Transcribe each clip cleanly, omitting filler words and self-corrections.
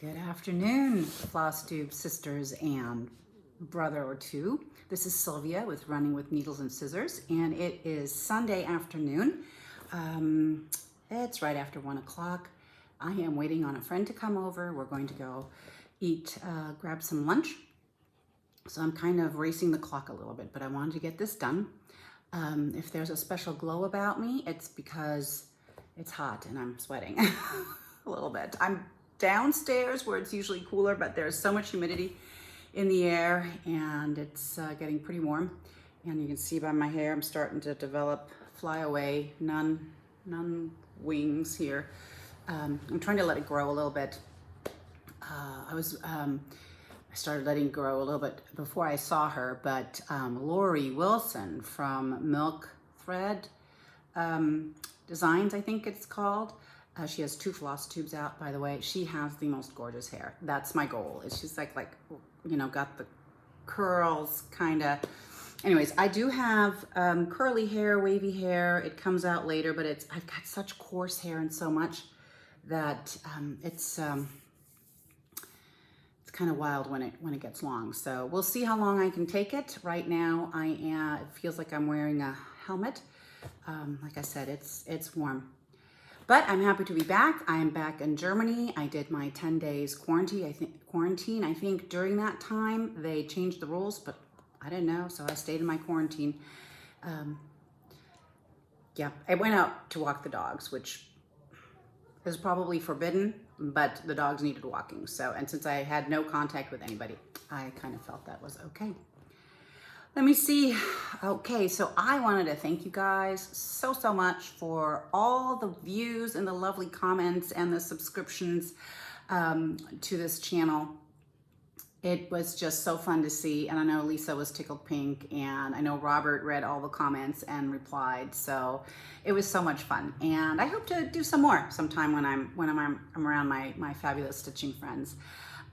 Good afternoon, Floss Tube sisters and brother or two. This is Sylvia with Running with Needles and Scissors, and it is Sunday afternoon. It's right after 1 o'clock. I am waiting on a friend to come over. We're going to go grab some lunch. So I'm kind of racing the clock a little bit, but I wanted to get this done. If there's a special glow about me, it's because it's hot and I'm sweating a little bit. I'm downstairs where it's usually cooler, but there's so much humidity in the air and it's getting pretty warm. And you can see by my hair, I'm starting to develop flyaway, none wings here. I'm trying to let it grow a little bit. I started letting it grow a little bit before I saw her, but Lori Wilson from Milk Thread Designs, I think it's called. She has 2 floss tubes out, by the way. She has the most gorgeous hair. That's my goal. It's just like you know, got the curls kind of. Anyways, I do have curly hair, wavy hair. It comes out later, but I've got such coarse hair and so much that it's kind of wild when it gets long. So we'll see how long I can take it. Right now, it feels like I'm wearing a helmet. Like I said, it's warm. But I'm happy to be back. I am back in Germany. I did my 10 days quarantine. I think during that time they changed the rules, but I didn't know, so I stayed in my quarantine. Yeah, I went out to walk the dogs, which is probably forbidden, but the dogs needed walking. So, and since I had no contact with anybody, I kind of felt that was okay. Let me see. Okay, so I wanted to thank you guys so much for all the views and the lovely comments and the subscriptions to this channel. It was just so fun to see, and I know Lisa was tickled pink, and I know Robert read all the comments and replied. So it was so much fun, and I hope to do some more sometime when I'm around my fabulous stitching friends.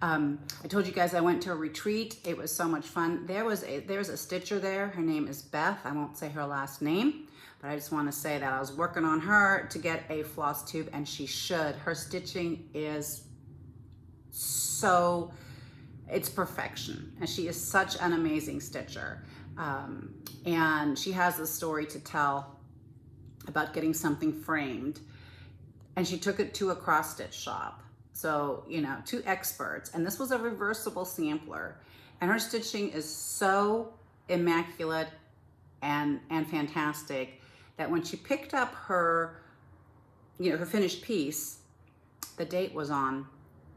I told you guys I went to a retreat. It was so much fun. There's a stitcher there. Her name is Beth. I won't say her last name, but I just want to say that I was working on her to get a floss tube, and she should. Her stitching is it's perfection, and she is such an amazing stitcher. And she has a story to tell about getting something framed, and she took it to a cross stitch shop. So, you know, 2 experts, and this was a reversible sampler, and her stitching is so immaculate and fantastic that when she picked up her, you know, her finished piece, the date was on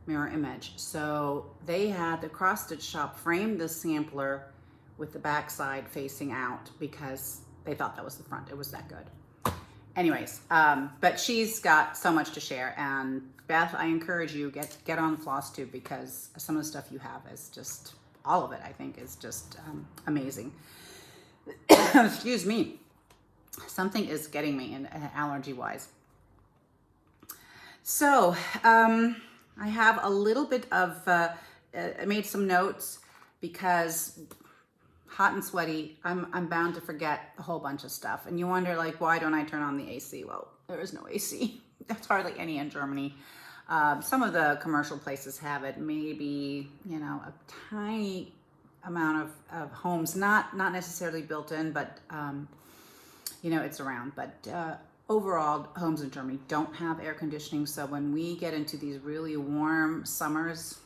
mirror image. So they had the cross stitch shop frame the sampler with the back side facing out because they thought that was the front. It was that good. Anyways, but she's got so much to share, and Beth, I encourage you, get on the floss tube, because some of the stuff you have is just, all of it, I think, is just amazing. Excuse me. Something is getting me in allergy-wise. So, I have a little bit of, I made some notes because hot and sweaty, I'm bound to forget a whole bunch of stuff. And you wonder, like, why don't I turn on the AC? Well, there is no AC. There's hardly any in Germany. Some of the commercial places have it, maybe, you know, a tiny amount of homes, not necessarily built in, but, you know, it's around. But overall, homes in Germany don't have air conditioning. So when we get into these really warm summers,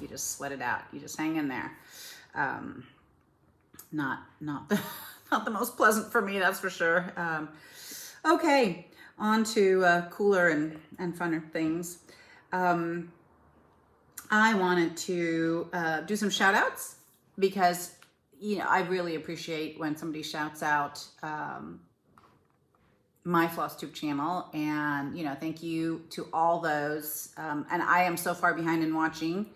you just sweat it out. You just hang in there. Not the most pleasant for me, that's for sure. Okay. On to cooler and funner things. I wanted to do some shout outs because, you know, I really appreciate when somebody shouts out my Floss Tube channel, and, you know, thank you to all those. And I am so far behind in watching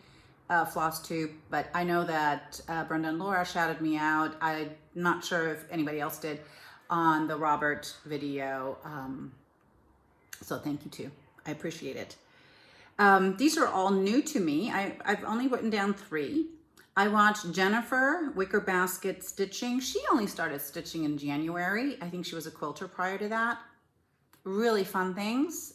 Floss Tube, but I know that Brenda and Laura shouted me out. I'm not sure if anybody else did on the Robert video. So thank you too. I appreciate it. These are all new to me. I've only written down 3. I watched Jennifer Wicker Basket Stitching. She only started stitching in January. I think she was a quilter prior to that. Really fun things.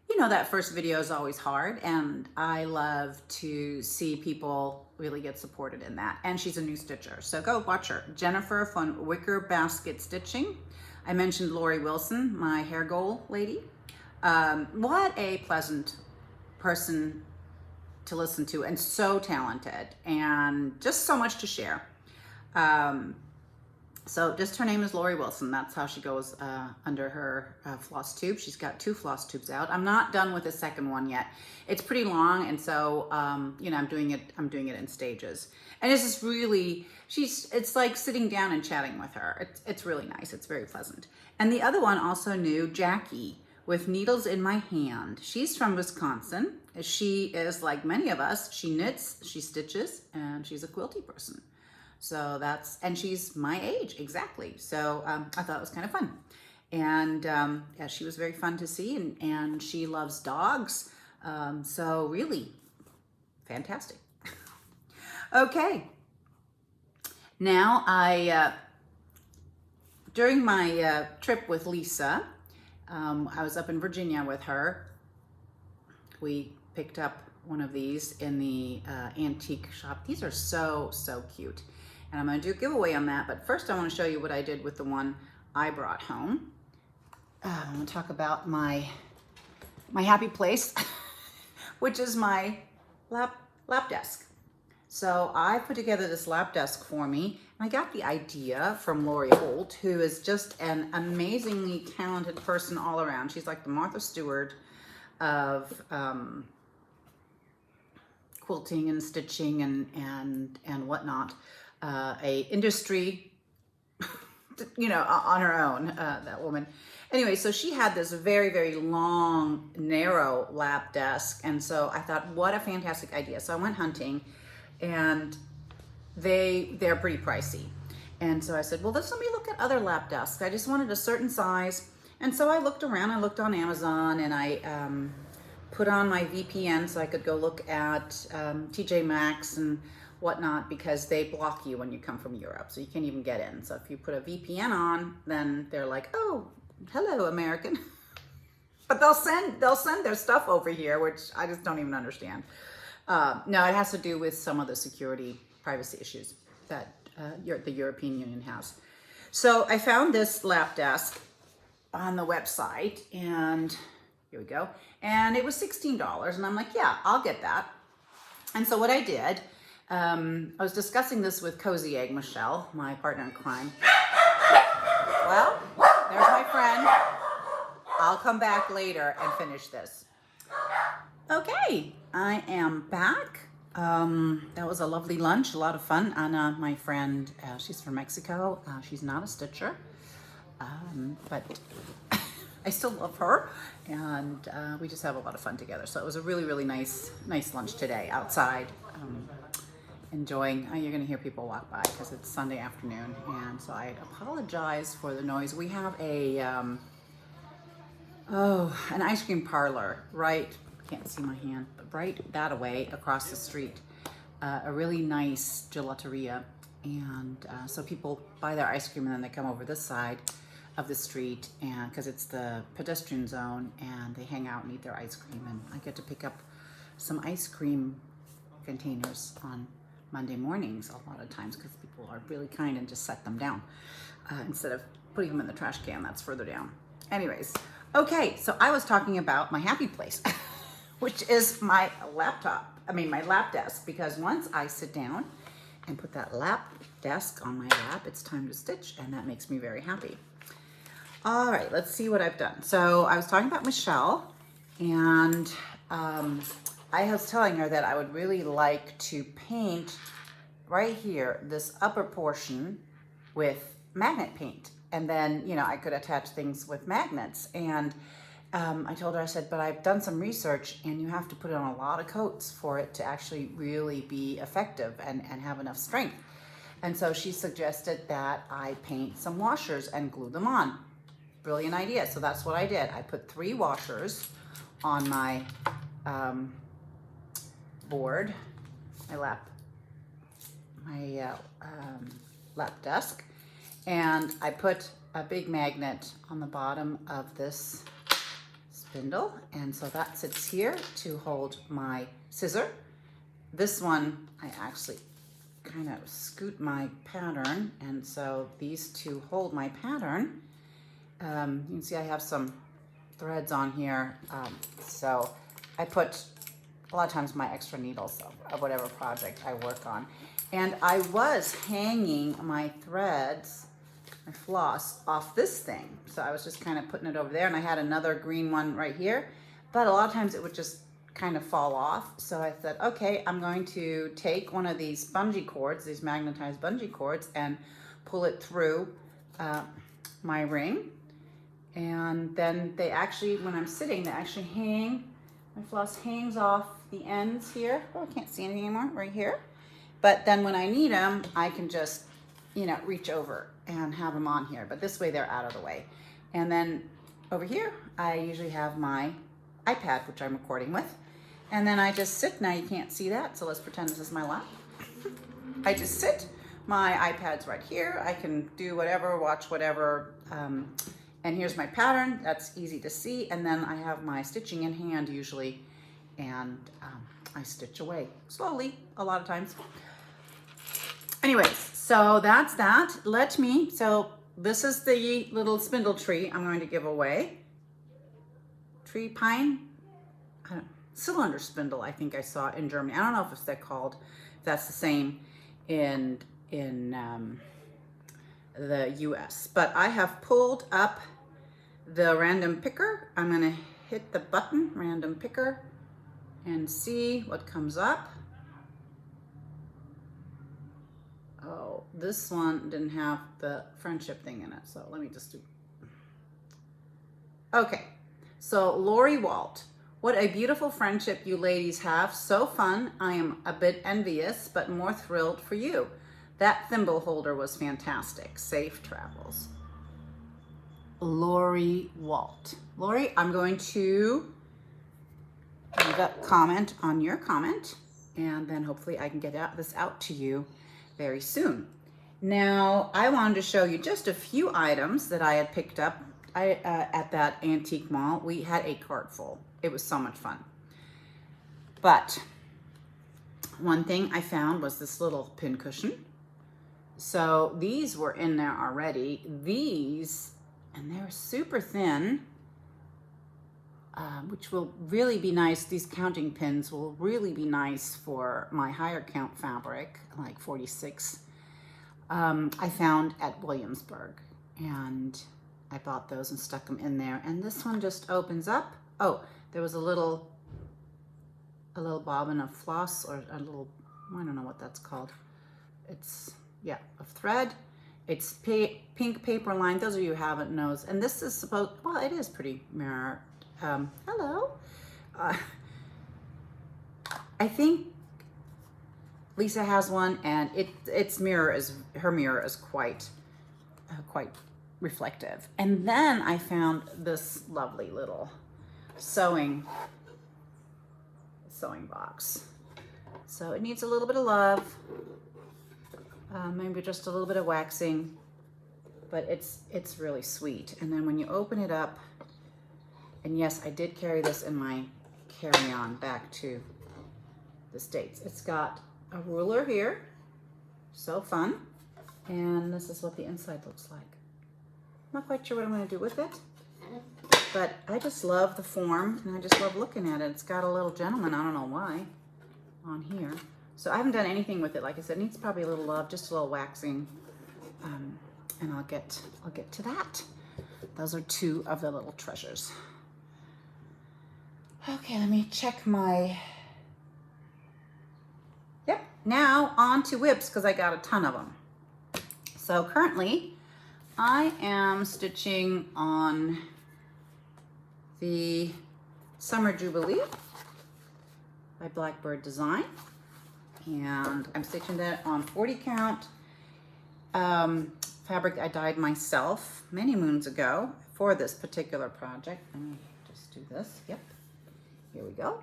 you know, that first video is always hard, and I love to see people really get supported in that. And she's a new stitcher, so go watch her. Jennifer from Wicker Basket Stitching. I mentioned Lori Wilson, my hair goal lady. What a pleasant person to listen to, and so talented, and just so much to share. So just her name is Lori Wilson. That's how she goes under her floss tube. She's got 2 floss tubes out. I'm not done with the second one yet. It's pretty long, and so you know, I'm doing it in stages. And this is really, it's like sitting down and chatting with her. It's really nice. It's very pleasant. And the other one, also new, Jackie with Needles in My Hand. She's from Wisconsin. She is like many of us. She knits, she stitches, and she's a quilty person. So and she's my age, exactly. So I thought it was kind of fun. And yeah, she was very fun to see, and she loves dogs. So really fantastic. Okay. Now during my trip with Lisa, I was up in Virginia with her. We picked up one of these in the antique shop. These are so, so cute. And I'm gonna do a giveaway on that, but first I wanna show you what I did with the one I brought home. I'm gonna talk about my happy place, which is my lap desk. So I put together this lap desk for me, and I got the idea from Lori Holt, who is just an amazingly talented person all around. She's like the Martha Stewart of quilting and stitching and whatnot. A industry, you know, on her own, that woman. Anyway, so she had this very, very long, narrow lap desk. And so I thought, what a fantastic idea. So I went hunting, and they're pretty pricey. And so I said, well, let me look at other lap desks. I just wanted a certain size. And so I looked around, I looked on Amazon, and I put on my VPN so I could go look at TJ Maxx and whatnot, because they block you when you come from Europe, so you can't even get in. So if you put a VPN on, then they're like, oh, hello, American. But they'll send their stuff over here, which I just don't even understand. No, it has to do with some of the security privacy issues that the European Union has. So I found this lap desk on the website, and here we go. And it was $16, and I'm like, yeah, I'll get that. And so what I did, I was discussing this with Cozy Egg Michelle, my partner in crime. Well, there's my friend. I'll come back later and finish this. Okay, I am back. That was a lovely lunch, a lot of fun. Anna, my friend, she's from Mexico. She's not a stitcher, but I still love her, and we just have a lot of fun together. So it was a really, really nice lunch today outside. Enjoying. You're going to hear people walk by because it's Sunday afternoon, and so I apologize for the noise. We have an ice cream parlor right, can't see my hand, but right that away across the street, a really nice gelateria, and so people buy their ice cream and then they come over this side of the street, and because it's the pedestrian zone, and they hang out and eat their ice cream, and I get to pick up some ice cream containers on Monday mornings a lot of times, because people are really kind and just set them down instead of putting them in the trash can that's further down. Anyways, okay, so I was talking about my happy place, which is my lap desk, because once I sit down and put that lap desk on my lap, it's time to stitch, and that makes me very happy. All right, let's see what I've done. So I was talking about Michelle, and I was telling her that I would really like to paint right here, this upper portion, with magnet paint. And then, you know, I could attach things with magnets. And I told her, I said, but I've done some research, and you have to put on a lot of coats for it to actually really be effective and have enough strength. And so she suggested that I paint some washers and glue them on. Brilliant idea. So that's what I did. I put 3 washers on my board, my lap desk, and I put a big magnet on the bottom of this spindle, and so that sits here to hold my scissor. This one, I actually kind of scoot my pattern, and so these two hold my pattern. You can see I have some threads on here, so I put a lot of times my extra needles of whatever project I work on. And I was hanging my threads, my floss, off this thing. So I was just kind of putting it over there, and I had another green one right here, but a lot of times it would just kind of fall off. So I said, okay, I'm going to take one of these bungee cords, these magnetized bungee cords, and pull it through my ring. And then they actually, when I'm sitting, they actually hang, my floss hangs off the ends here. Oh, I can't see anything anymore, right here. But then when I need them, I can just, you know, reach over and have them on here. But this way they're out of the way. And then over here, I usually have my iPad, which I'm recording with. And then I just sit. Now you can't see that, so let's pretend this is my lap. I just sit. My iPad's right here. I can do whatever, watch whatever. And here's my pattern. That's easy to see. And then I have my stitching in hand usually. And I stitch away slowly a lot of times. Anyways, so that's that. So this is the little spindle tree I'm going to give away. Tree pine, cylinder spindle, I think I saw in Germany. I don't know if it's that called, if that's the same in the US. But I have pulled up the random picker. I'm gonna hit the button, random picker, and see what comes up. Oh, this one didn't have the friendship thing in it, so let me just do. Okay, so Lori Walt, what a beautiful friendship you ladies have. So fun. I am a bit envious, but more thrilled for you. That thimble holder was fantastic. Safe travels. Lori Walt. Lori, I'm going to leave a comment on your comment, and then hopefully I can get this out to you very soon. Now, I wanted to show you just a few items that I had picked up at that antique mall. We had a cart full. It was so much fun. But one thing I found was this little pin cushion. So these were in there already. These, and they're super thin, which will really be nice. These counting pins will really be nice for my higher count fabric, like 46. I found at Williamsburg, and I bought those and stuck them in there. And this one just opens up. Oh, there was a little bobbin of floss, or a little, I don't know what that's called. It's, yeah, of thread. It's pink paper lined. Those of you who haven't knows. And this is supposed, well, it is pretty mirror. Hello. I think Lisa has one, and her mirror is quite reflective. And then I found this lovely little sewing box. So it needs a little bit of love, maybe just a little bit of waxing, but it's really sweet. And then when you open it up, and yes, I did carry this in my carry-on back to the States. It's got a ruler here, so fun, and this is what the inside looks like. I'm not quite sure what I'm going to do with it, but I just love the form, and I just love looking at it. It's got a little gentleman, I don't know why, on here. So I haven't done anything with it. Like I said, it needs probably a little love, just a little waxing, and I'll get to that. Those are two of the little treasures. Okay, let me check my, yep, now on to whips, because I got a ton of them. So currently, I am stitching on the Summer Jubilee by Blackbird Design, and I'm stitching that on 40 count fabric I dyed myself many moons ago for this particular project. Let me just do this, yep. Here we go.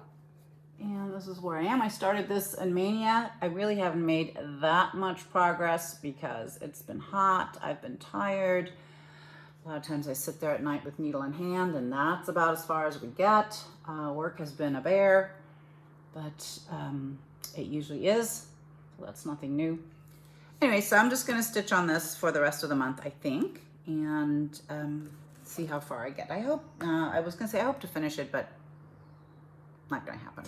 And this is where I am. I started this in Mania. I really haven't made that much progress because it's been hot. I've been tired. A lot of times I sit there at night with needle in hand, and that's about as far as we get. Work has been a bear, but it usually is, so that's nothing new. Anyway, so I'm just going to stitch on this for the rest of the month, I think, and see how far I get. I hope, I was going to say I hope to finish it, but not going to happen.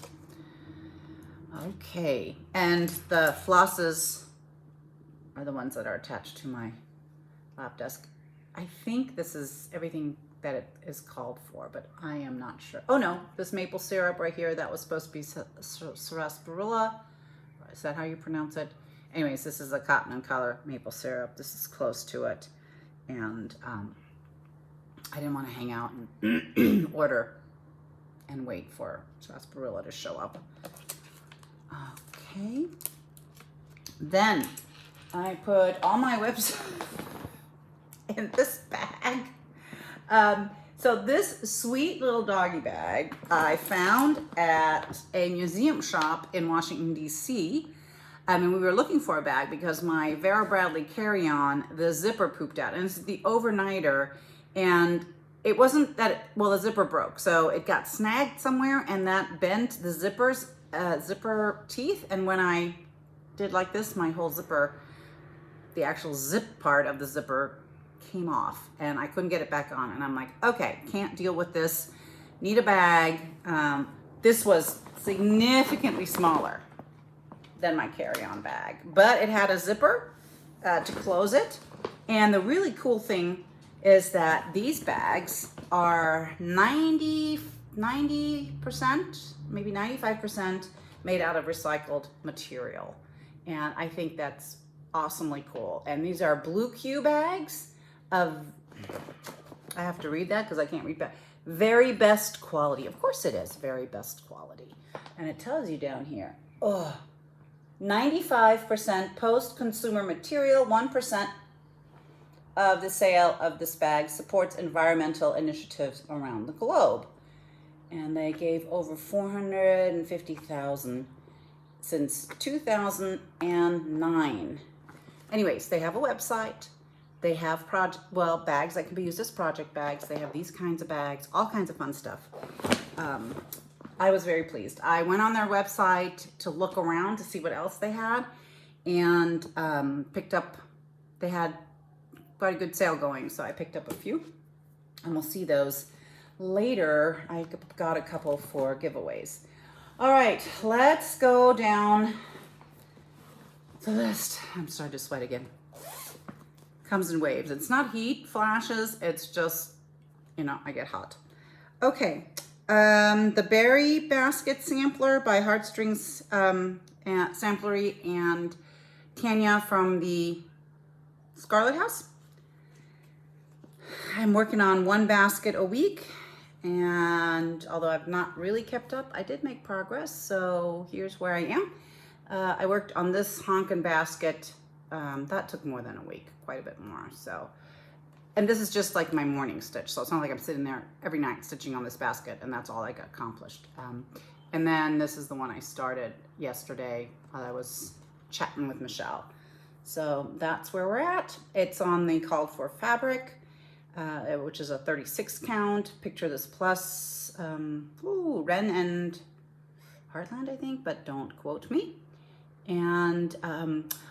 Okay, and the flosses are the ones that are attached to my lap desk. I think this is everything that it is called for, but I am not sure. Oh no, this maple syrup right here, that was supposed to be sarsaparilla. Is that how you pronounce it? Anyways, this is a cotton and color maple syrup. This is close to it. And I didn't want to hang out and order and wait for sarsaparilla to show up. Okay. Then I put all my whips in this bag. So this sweet little doggy bag I found at a museum shop in Washington, D.C. And we were looking for a bag because my Vera Bradley carry-on, the zipper pooped out. And it's the overnighter. And it wasn't that, well, the zipper broke. So it got snagged somewhere and that bent the zipper teeth. And when I did like this, my whole zipper, the actual zip part of the zipper came off and I couldn't get it back on. And I'm like, okay, can't deal with this. Need a bag. This was significantly smaller than my carry-on bag, but it had a zipper to close it. And the really cool thing is that these bags are 90%, maybe 95% made out of recycled material. And I think that's awesomely cool. And these are Blue Q bags of, I have to read that because I can't read that. Very best quality. Of course it is very best quality. And it tells you down here, 95% post-consumer material, 1% of the sale of this bag supports environmental initiatives around the globe. And they gave over 450,000 since 2009. Anyways, they have a website. They have bags that can be used as project bags. They have these kinds of bags, all kinds of fun stuff. I was very pleased. I went on their website to look around to see what else they had and picked up, they had quite a good sale going, so I picked up a few and we'll see those later. I got a couple for giveaways. All right, let's go down the list. I'm starting to sweat again. Comes in waves. It's not heat flashes, it's just, you know, I get hot. Okay, the Berry Basket Sampler by Heartstrings Samplery and Tanya from the Scarlet House. I'm working on one basket a week, and although I've not really kept up, I did make progress, so here's where I am. I worked on this honkin' basket. That took more than a week, quite a bit more. So, and this is just like my morning stitch. So it's not like I'm sitting there every night stitching on this basket and that's all I got accomplished. And then this is the one I started yesterday while I was chatting with Michelle. So that's where we're at. It's on the called for fabric, which is a 36 count. Picture this plus, Wren and Heartland, I think, but don't quote me. And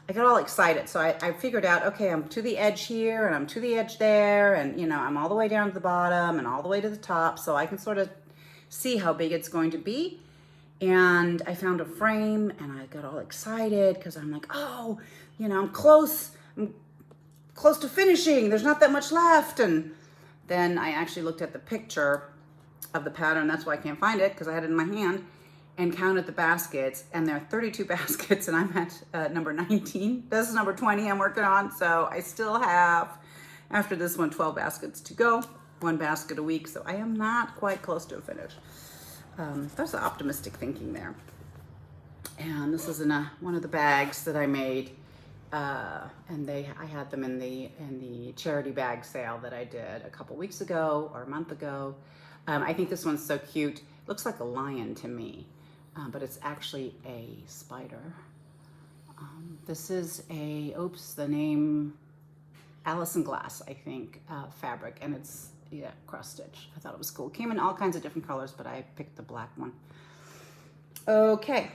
I got all excited. So I figured out, okay, I'm to the edge here and I'm to the edge there. And, you know, I'm all the way down to the bottom and all the way to the top. So I can sort of see how big it's going to be. And I found a frame and I got all excited because I'm like, oh, you know, I'm close to finishing. There's not that much left. And then I actually looked at the picture of the pattern. That's why I can't find it because I had it in my hand. And counted the baskets, and there are 32 baskets, and I'm at number 19. This is number 20 I'm working on, so I still have, after this one, 12 baskets to go, one basket a week, so I am not quite close to a finish. That's the optimistic thinking there. And this is in one of the bags that I made, and I had them in the charity bag sale that I did a couple weeks ago or a month ago. I think this one's so cute. Looks like a lion to me. But it's actually a spider. This is the name, Allison Glass, I think, fabric, and it's, yeah, cross stitch. I thought it was cool. Came in all kinds of different colors, but I picked the black one. Okay.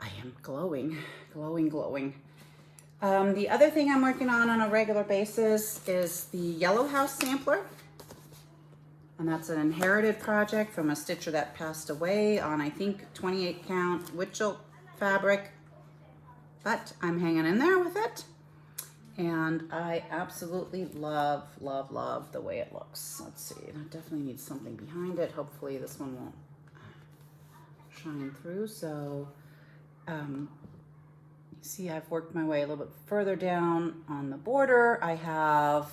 I am glowing, glowing, glowing. The other thing I'm working on a regular basis is the Yellow House sampler. And that's an inherited project from a stitcher that passed away on, I think, 28 count Witchell fabric. But I'm hanging in there with it. And I absolutely love, love, love the way it looks. Let's see, it definitely needs something behind it. Hopefully this one won't shine through. So, you see I've worked my way a little bit further down on the border. I have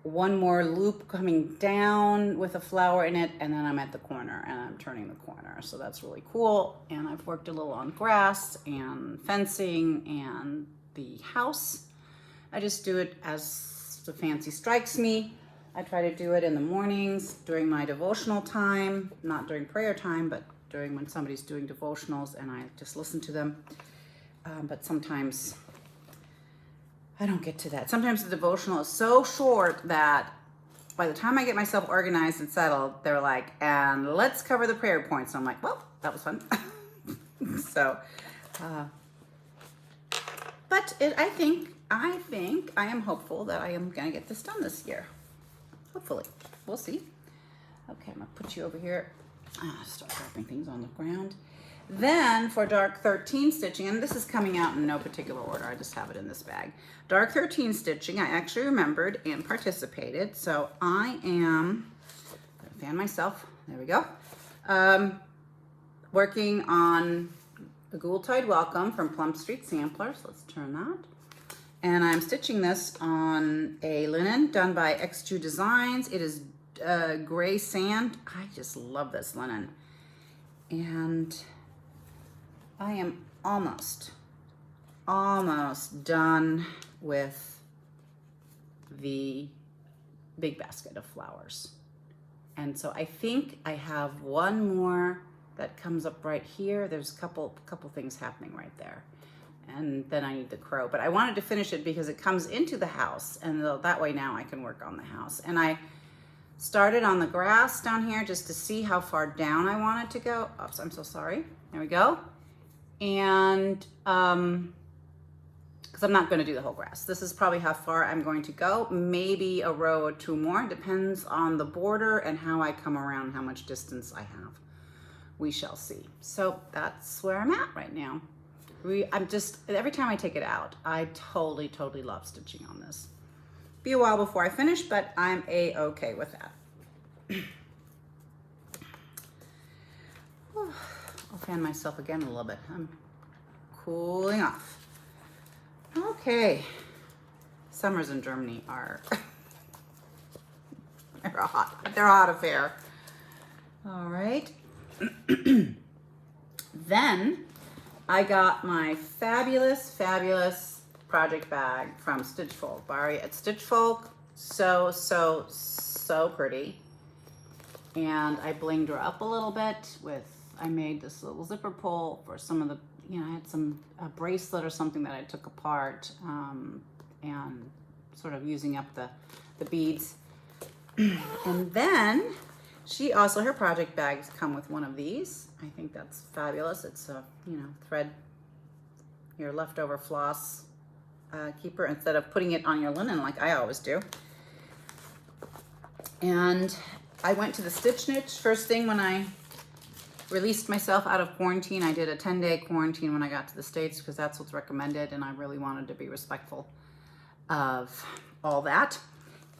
one more loop coming down with a flower in it, and then I'm at the corner and I'm turning the corner. So that's really cool. And I've worked a little on grass and fencing and the house. I just do it as the fancy strikes me. I try to do it in the mornings during my devotional time, not during prayer time, but during when somebody's doing devotionals and I just listen to them. But sometimes I don't get to that. Sometimes the devotional is so short that by the time I get myself organized and settled, they're like, and let's cover the prayer points. And I'm like, well, that was fun. So, but I think I am hopeful that I am gonna get this done this year. Hopefully, we'll see. Okay, I'm gonna put you over here. Start dropping things on the ground. Then for dark 13 stitching, and this is coming out in no particular order, I just have it in this bag. Dark 13 stitching, I actually remembered and participated. So I am, gonna fan myself, there we go. Working on the Ghoul-Tide Welcome from Plum Street Samplers. Let's turn that. And I'm stitching this on a linen done by X2 Designs. It is gray sand. I just love this linen. And I am almost done with the big basket of flowers. And so I think I have one more that comes up right here. There's a couple things happening right there. And then I need the crow. But I wanted to finish it because it comes into the house, and that way now I can work on the house. And I started on the grass down here just to see how far down I want it to go. Oops, I'm so sorry. There we go. And because I'm not going to do the whole grass. This is probably how far I'm going to go. Maybe a row or two more. Depends on the border and how I come around, how much distance I have. We shall see. So that's where I'm at right now. I'm just, every time I take it out, I totally love stitching on this. Be a while before I finish, but I'm a-okay with that. I'll fan myself again a little bit. I'm cooling off. Okay. Summers in Germany are they're a hot affair. All right. Then I got my fabulous project bag from Stitch Folk. Barry at Stitch Folk. So pretty. And I blinged her up a little bit with, I made this little zipper pull for some of the, I had a bracelet or something that I took apart, and sort of using up the beads. And then she also, her project bags come with one of these. I think that's fabulous. It's a, thread your leftover floss keeper instead of putting it on your linen like I always do. And I went to the Stitch Niche first thing when I released myself out of quarantine. I did a 10-day quarantine when I got to the States because that's what's recommended, and I really wanted to be respectful of all that.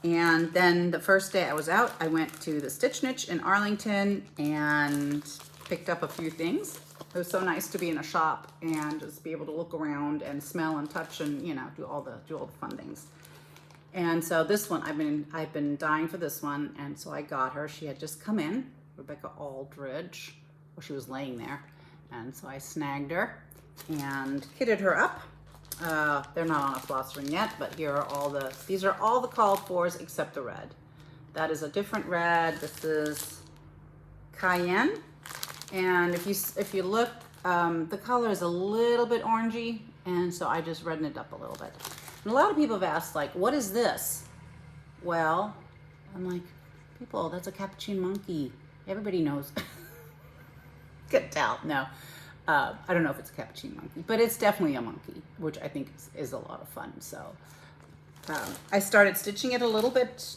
And then the first day I was out, I went to the Stitch Niche in Arlington and picked up a few things. It was so nice to be in a shop and just be able to look around and smell and touch and do all the fun things. And so this one, I've been dying for this one, and so I got her. She had just come in, Rebecca Aldridge. Well, she was laying there, and so I snagged her and kitted her up. They're not on a floss ring yet, but these are all the called fors except the red. That is a different red. This is Cayenne, and if you look, the color is a little bit orangey, and so I just reddened it up a little bit. And a lot of people have asked, like, what is this? Well, I'm like, people, that's a capuchin monkey. Everybody knows. Could tell. No. I don't know if it's a capuchin monkey, but it's definitely a monkey, which I think is a lot of fun. So I started stitching it a little bit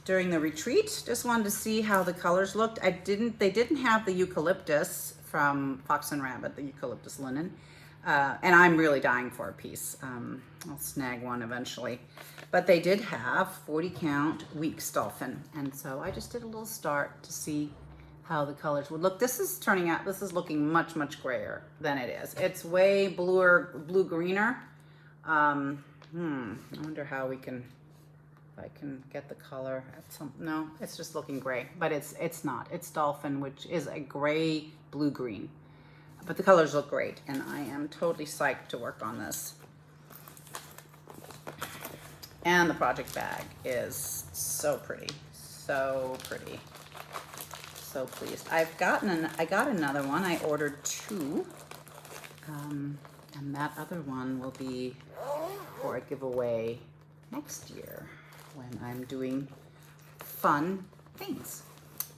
during the retreat. Just wanted to see how the colors looked. They didn't have the eucalyptus from Fox and Rabbit, the eucalyptus linen. And I'm really dying for a piece. I'll snag one eventually. But they did have 40 count weeks dolphin. And so I just did a little start to see how the colors would look. This is looking much, much grayer than it is. It's way blue-greener. I wonder how if I can get the color at no, it's just looking gray, but it's not. It's dolphin, which is a gray, blue-green. But the colors look great, and I am totally psyched to work on this. And the project bag is so pretty, so pretty. So pleased. I got another one. I ordered 2, and that other one will be for a giveaway next year when I'm doing fun things.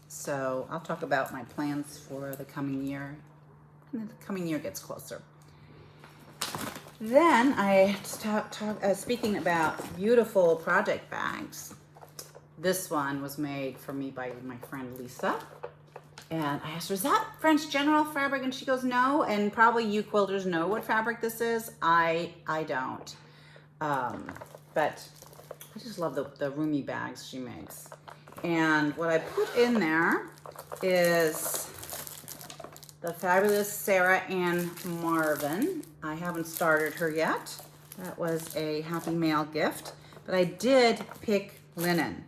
So I'll talk about my plans for the coming year when the coming year gets closer. Then speaking about beautiful project bags. This one was made for me by my friend Lisa. And I asked her, is that French General fabric? And she goes, no. And probably you quilters know what fabric this is. I don't. But I just love the roomy bags she makes. And what I put in there is the fabulous Sarah Ann Marvin. I haven't started her yet. That was a Happy Mail gift. But I did pick linen.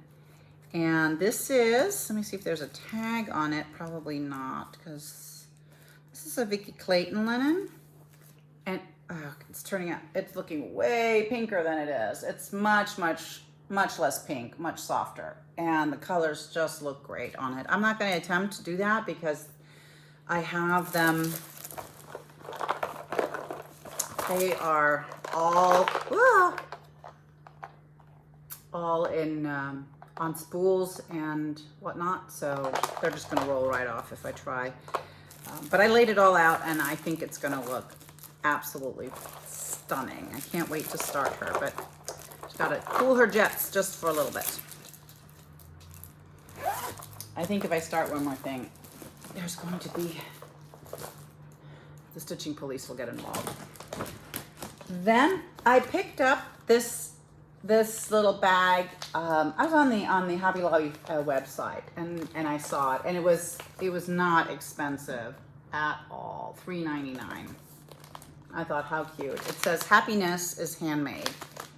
And this is, let me see if there's a tag on it. Probably not, because this is a Vicky Clayton linen. And it's turning out, it's looking way pinker than it is. It's much, much, much less pink, much softer. And the colors just look great on it. I'm not going to attempt to do that because I have them, they are all in, on spools and whatnot, so they're just going to roll right off if I try. But I laid it all out, and I think it's going to look absolutely stunning. I can't wait to start her, but she's got to cool her jets just for a little bit. I think if I start one more thing, there's going to be, the stitching police will get involved. Then I picked up this little bag. I was on the Hobby Lobby website, and I saw it, and it was not expensive at all. $3.99. I thought, how cute. It says happiness is handmade.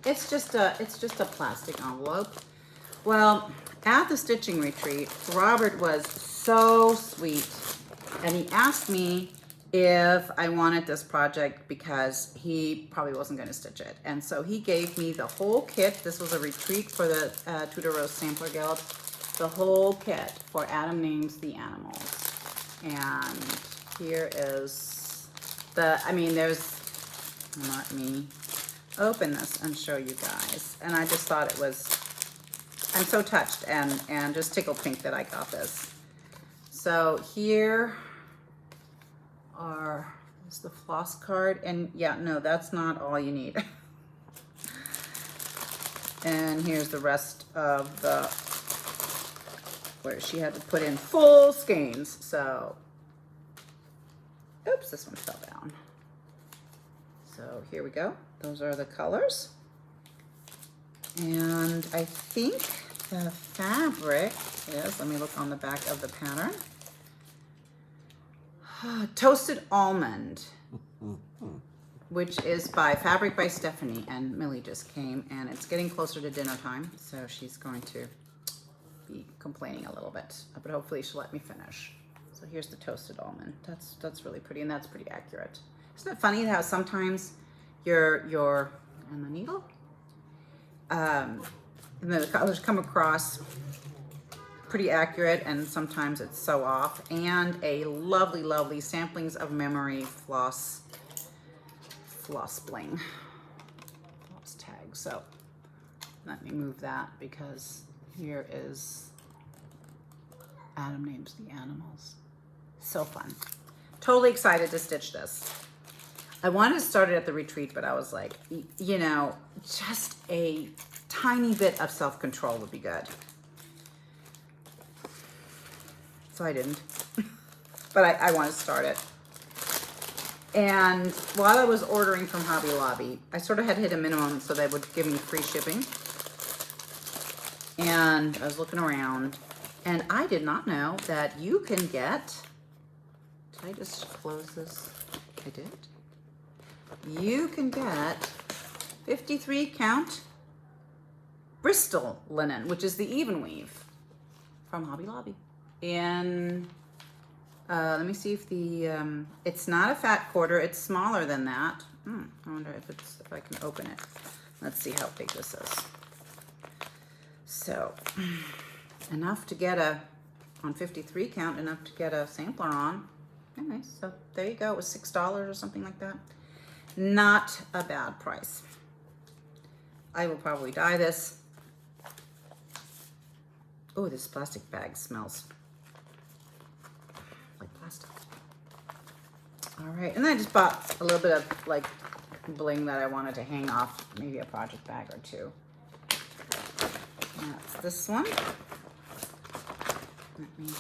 It's just a plastic envelope. Well, at the stitching retreat, Robert was so sweet, and he asked me if I wanted this project because he probably wasn't going to stitch it. And so he gave me the whole kit. This was a retreat for the Tudor Rose Sampler Guild. The whole kit for Adam Names the Animals. And here is let me open this and show you guys. And I just thought it was, I'm so touched and just tickled pink that I got this. So here is the floss card, and yeah, no, that's not all you need. And here's the rest of where she had to put in full skeins. So, oops, this one fell down. So here we go. Those are the colors. And I think the fabric is, let me look on the back of the pattern. Toasted Almond, which is by Fabric by Stephanie, and Millie just came, and it's getting closer to dinner time, so she's going to be complaining a little bit, but hopefully she'll let me finish. So here's the Toasted Almond. That's really pretty, and that's pretty accurate. Isn't it funny how sometimes your and the needle, and the colors come across pretty accurate, and sometimes it's so off. And a lovely, lovely Samplings of Memory floss bling. So let me move that because here is Adam Names the Animals. So fun. Totally excited to stitch this. I wanted to start it at the retreat, but I was like, you know, just a tiny bit of self-control would be good. So I didn't, but I want to start it. And while I was ordering from Hobby Lobby, I sort of had hit a minimum so they would give me free shipping. And I was looking around, and I did not know that you can get, did I just close this? I did. You can get 53 count Bristol linen, which is the even weave from Hobby Lobby. And let me see if the, it's not a fat quarter, it's smaller than that. I wonder if I can open it. Let's see how big this is. So, enough to get on 53 count, enough to get a sampler on. Anyway, so there you go, it was $6 or something like that. Not a bad price. I will probably dye this. Oh, this plastic bag smells like plastic. All right, and then I just bought a little bit of like bling that I wanted to hang off, maybe a project bag or two. That's this one. Let me.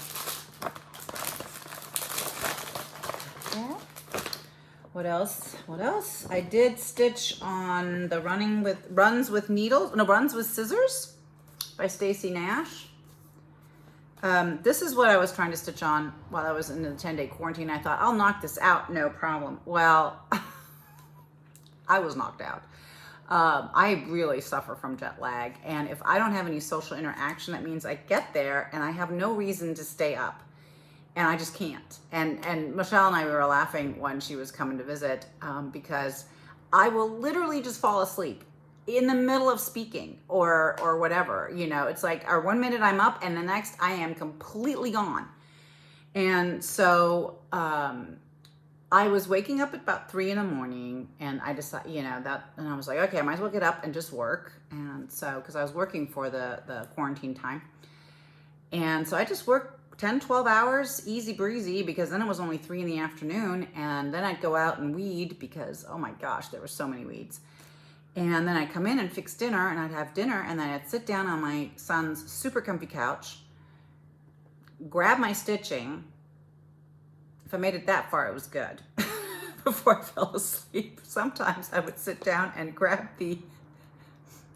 What else? What else? I did stitch on the Runs with Scissors by Stacy Nash. This is what I was trying to stitch on while I was in the 10-day quarantine. I thought, I'll knock this out, no problem. Well, I was knocked out. I really suffer from jet lag, and if I don't have any social interaction, that means I get there and I have no reason to stay up, and I just can't. And Michelle and I, we were laughing when she was coming to visit because I will literally just fall asleep in the middle of speaking or whatever, you know. It's like, or 1 minute I'm up and the next I am completely gone. And so I was waking up at about 3 in the morning, and I decided, you know, and I was like, okay, I might as well get up and just work. And so, because I was working for the quarantine time. And so I just worked 10, 12 hours, easy breezy, because then it was only 3 in the afternoon. And then I'd go out and weed because, oh my gosh, there were so many weeds. And then I'd come in and fix dinner, and I'd have dinner, and then I'd sit down on my son's super comfy couch, grab my stitching. If I made it that far, it was good. Before I fell asleep, sometimes I would sit down and grab the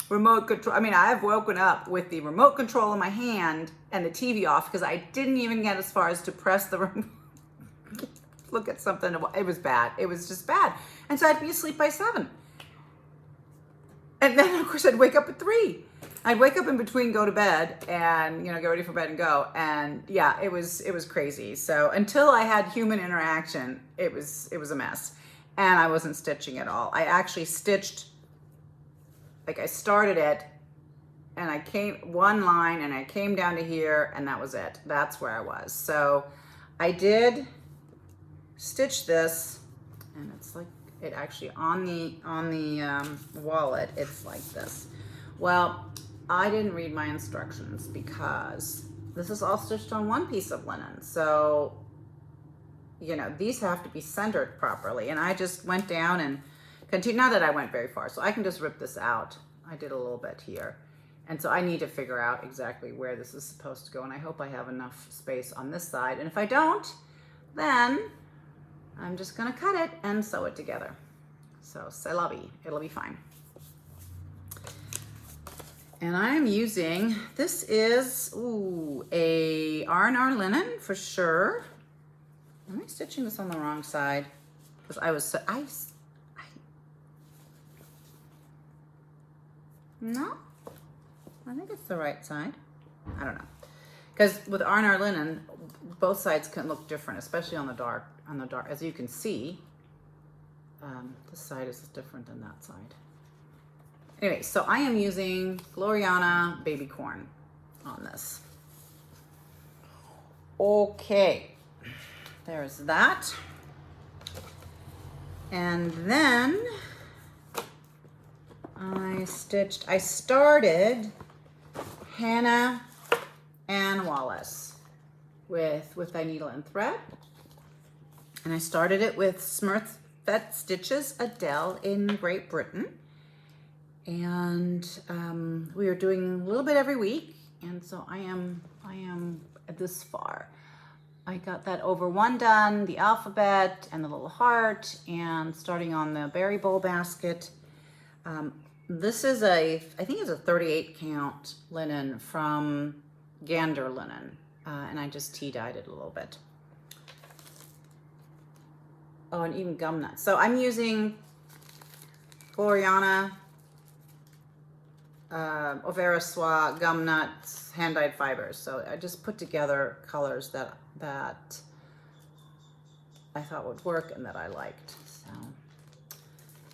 remote control. I mean, I've woken up with the remote control in my hand and the TV off because I didn't even get as far as to press the remote. Look at something. It was bad. It was just bad. And so I'd be asleep by 7. And then, of course, I'd wake up at 3. I'd wake up in between, go to bed, and, you know, get ready for bed and go. And yeah, it was crazy. So until I had human interaction, it was a mess. And I wasn't stitching at all. I actually stitched, like I started it, and I came one line, and I came down to here, and that was it. That's where I was. So I did stitch this, and it's like, it actually on the wallet, it's like this. Well, I didn't read my instructions because this is all stitched on one piece of linen. So, you know, these have to be centered properly. And I just went down and continued, not that I went very far, so I can just rip this out. I did a little bit here. And so I need to figure out exactly where this is supposed to go. And I hope I have enough space on this side. And if I don't, then I'm just gonna cut it and sew it together. So c'est la vie, it'll be fine. And I'm using, this is, a R&R linen for sure. Am I stitching this on the wrong side? Because no, I think it's the right side. I don't know. Because with R&R linen, both sides can look different, especially on the dark. As you can see, this side is different than that side. Anyway, so I am using Gloriana Baby Corn on this. Okay, there's that. And then I started Hannah Ann Wallace with a needle and thread. And I started it with Smurfette Stitches Adele in Great Britain. And we are doing a little bit every week. And so I am this far. I got that over one done, the alphabet and the little heart, and starting on the berry bowl basket. This is I think it's a 38 count linen from Gander Linen. And I just tea dyed it a little bit. Oh, and even gum nuts. So I'm using Gloriana, Overa Soie, gum nuts, hand dyed fibers. So I just put together colors that I thought would work and that I liked. So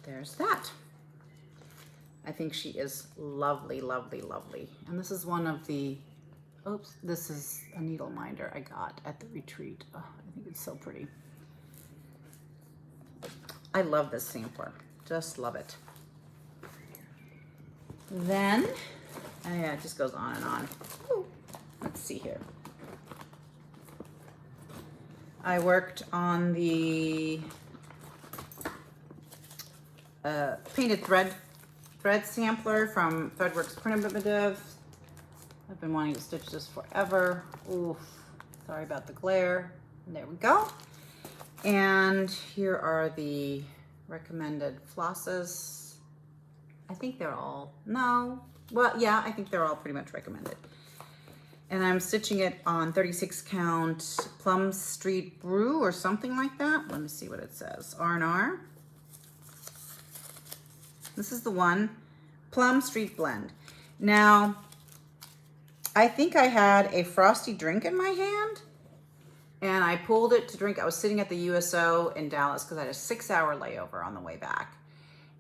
there's that. I think she is lovely, lovely, lovely. And this is one of the, oops, this is a needle minder I got at the retreat. Oh, I think it's so pretty. I love this sampler, just love it. Then, oh yeah, it just goes on and on. Ooh, let's see here. I worked on the painted thread sampler from Threadworks Primitive. I've been wanting to stitch this forever. Oof, sorry about the glare. There we go. And here are the recommended flosses. I think they're all, no, well, yeah, I think they're all pretty much recommended. And I'm stitching it on 36 count Plum Street Brew or something like that. Let me see what it says. R&R. This is the one, Plum Street Blend. Now, I think I had a frosty drink in my hand and I pulled it to drink. I was sitting at the USO in Dallas because I had a 6-hour layover on the way back,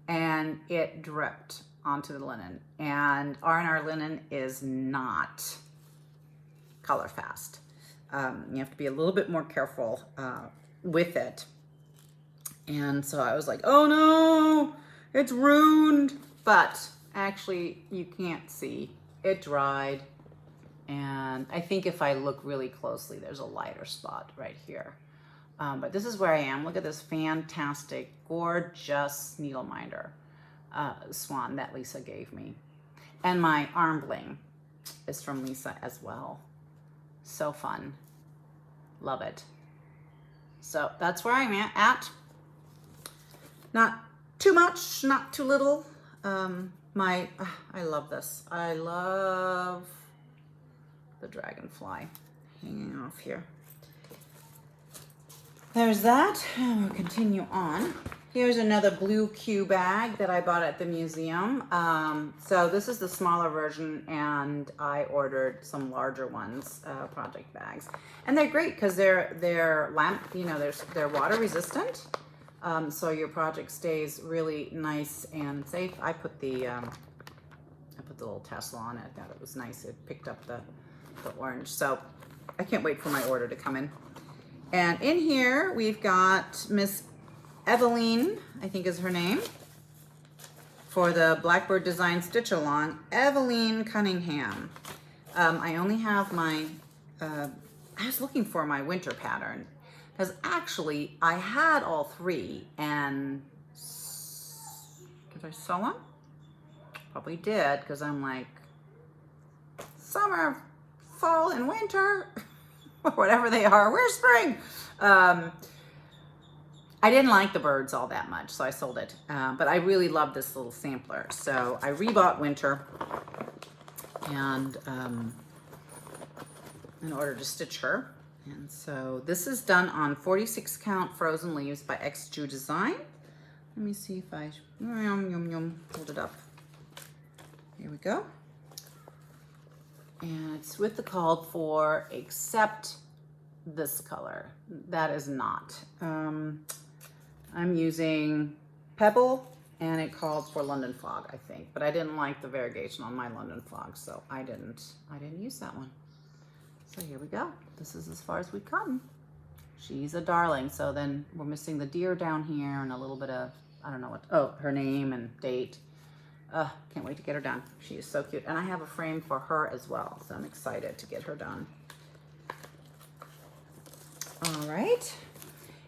and it dripped onto the linen. And R&R linen is not color fast. You have to be a little bit more careful with it. And so I was like, oh no, it's ruined. But actually you can't see, it dried. And I think if I look really closely, there's a lighter spot right here. But this is where I am. Look at this fantastic, gorgeous needle minder swan that Lisa gave me. And my arm bling is from Lisa as well. So fun. Love it. So that's where I'm at. Not too much, not too little. I love this. I love the dragonfly hanging off here. There's that. And we'll continue on. Here's another blue Q bag that I bought at the museum. So this is the smaller version, and I ordered some larger ones, project bags, and they're great because they're water resistant. So your project stays really nice and safe. I put the little tassel on it. I thought it was nice. It picked up the orange. So I can't wait for my order to come in. And in here we've got Miss Eveline, I think is her name, for the Blackbird Design Stitch Along, Eveline Cunningham. I only have my, I was looking for my winter pattern because actually I had all three, and did I sew them? Probably did, because I'm like, summer, fall, and winter, or whatever they are, where's spring? I didn't like the birds all that much, so I sold it. But I really love this little sampler. So I rebought winter and in order to stitch her. And so this is done on 46 count Frozen Leaves by XJU Design. Let me see if I hold it up. Here we go. And it's with the called for, except this color. That is not. I'm using Pebble, and it called for London Fog, I think. But I didn't like the variegation on my London Fog, so I didn't use that one. So here we go. This is as far as we've gotten. She's a darling. So then we're missing the deer down here and a little bit of, I don't know what, oh, her name and date. Can't wait to get her done. She is so cute. And I have a frame for her as well, so I'm excited to get her done. All right.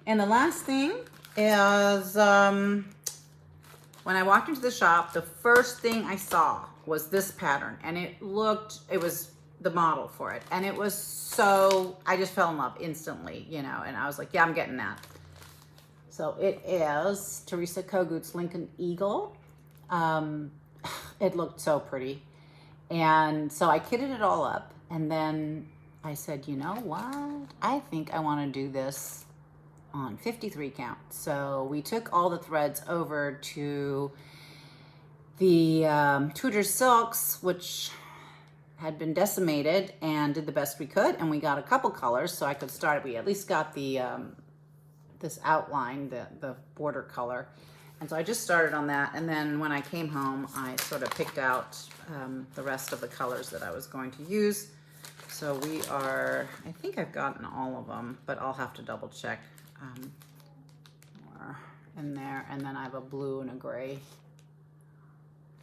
And the last thing is when I walked into the shop, the first thing I saw was this pattern, and it was the model for it. And it was so, I just fell in love instantly, you know, and I was like, yeah, I'm getting that. So it is Teresa Kogut's Lincoln Eagle. It looked so pretty. And so I kitted it all up, and then I said, you know what? I think I want to do this on 53 count. So we took all the threads over to the Tudor silks, which had been decimated, and did the best we could, and we got a couple colors so I could start. We at least got the this outline, the border color, and so I just started on that. And then when I came home, I sort of picked out the rest of the colors that I was going to use. So we are, I think I've gotten all of them, but I'll have to double check. More in there, and then I have a blue and a gray.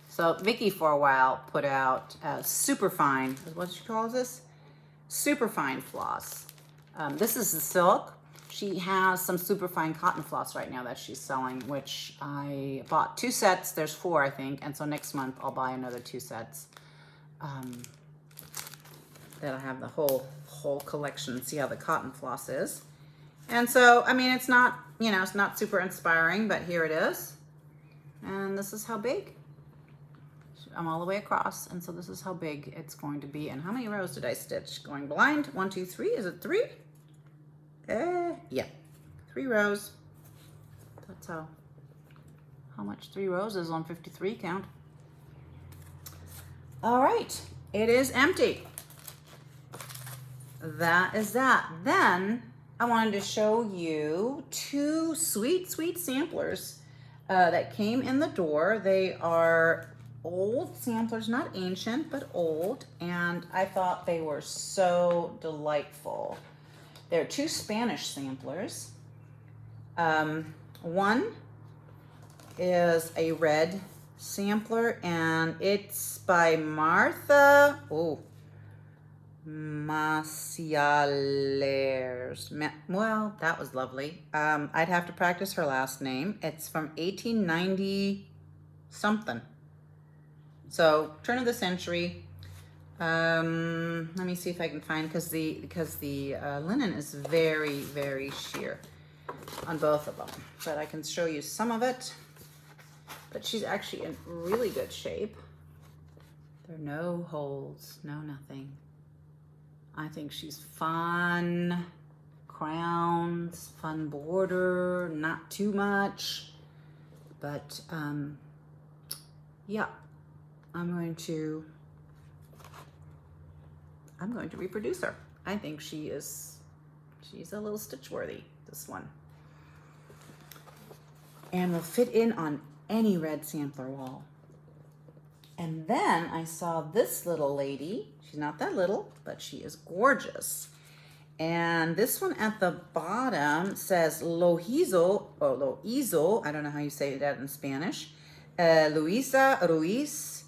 So Vicky for a while put out super fine, what she calls this? Super fine floss. This is the silk. She has some super fine cotton floss right now that she's selling, which I bought 2 sets. There's 4, I think, and so next month I'll buy another 2 sets. That'll have the whole collection. See how the cotton floss is. And so, I mean, it's not, you know, it's not super inspiring, but here it is. And this is how big. I'm all the way across, and so this is how big it's going to be. And how many rows did I stitch? Going blind, 1, 2, 3. Is it 3? Yeah, 3 rows. That's how much 3 rows is on 53 count. All right, it is empty. That is that. Then I wanted to show you 2 sweet samplers that came in the door. They are old samplers, not ancient, but old, and I thought they were so delightful. They're 2 Spanish samplers. One is a red sampler, and it's by Martha Macialers. Well, that was lovely. I'd have to practice her last name. It's from 1890 something. So turn of the century. Let me see if I can find, because the linen is very, very sheer on both of them. But I can show you some of it. But she's actually in really good shape. There are no holes, no nothing. I think she's fun. Crowns, fun border, not too much. But yeah, I'm going to reproduce her. I think she's a little stitch worthy, this one. And will fit in on any red sampler wall. And then I saw this little lady. She's not that little, but she is gorgeous. And this one at the bottom says Loizo, I don't know how you say that in Spanish. Luisa Ruiz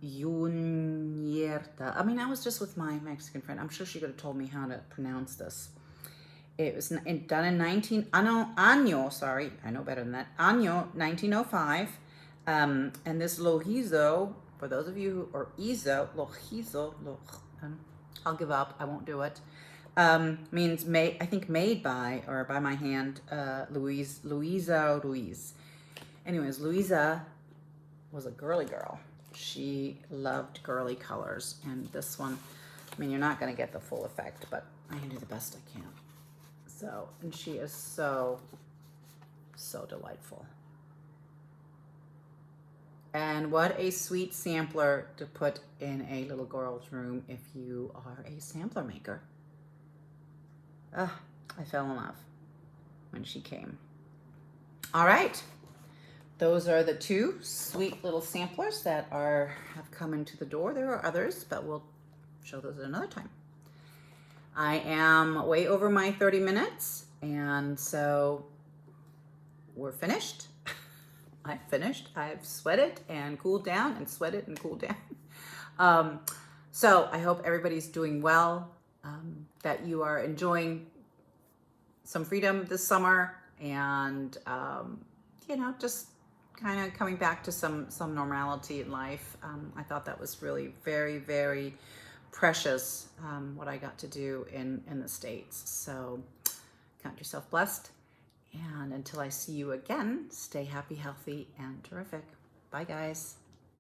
Unierta. I mean, I was just with my Mexican friend. I'm sure she could have told me how to pronounce this. It was done in I know better than that. Año 1905. And this Loizo, for those of you who are Loizo, I'll give up. I won't do it. Means made, I think made by, or by my hand, Luisa Ruiz. Anyways, Luisa was a girly girl. She loved girly colors, and this one, I mean, you're not going to get the full effect, but I can do the best I can. So, and she is so delightful. And what a sweet sampler to put in a little girl's room if you are a sampler maker. I fell in love when she came. All right. Those are the 2 sweet little samplers that have come into the door. There are others, but we'll show those at another time. I am way over my 30 minutes, and so we're finished. I finished. I've sweated and cooled down and sweated and cooled down. So I hope everybody's doing well, that you are enjoying some freedom this summer, and just kind of coming back to some normality in life. I thought that was really very, very precious, what I got to do in the States. So count yourself blessed. And until I see you again, stay happy, healthy, and terrific. Bye, guys.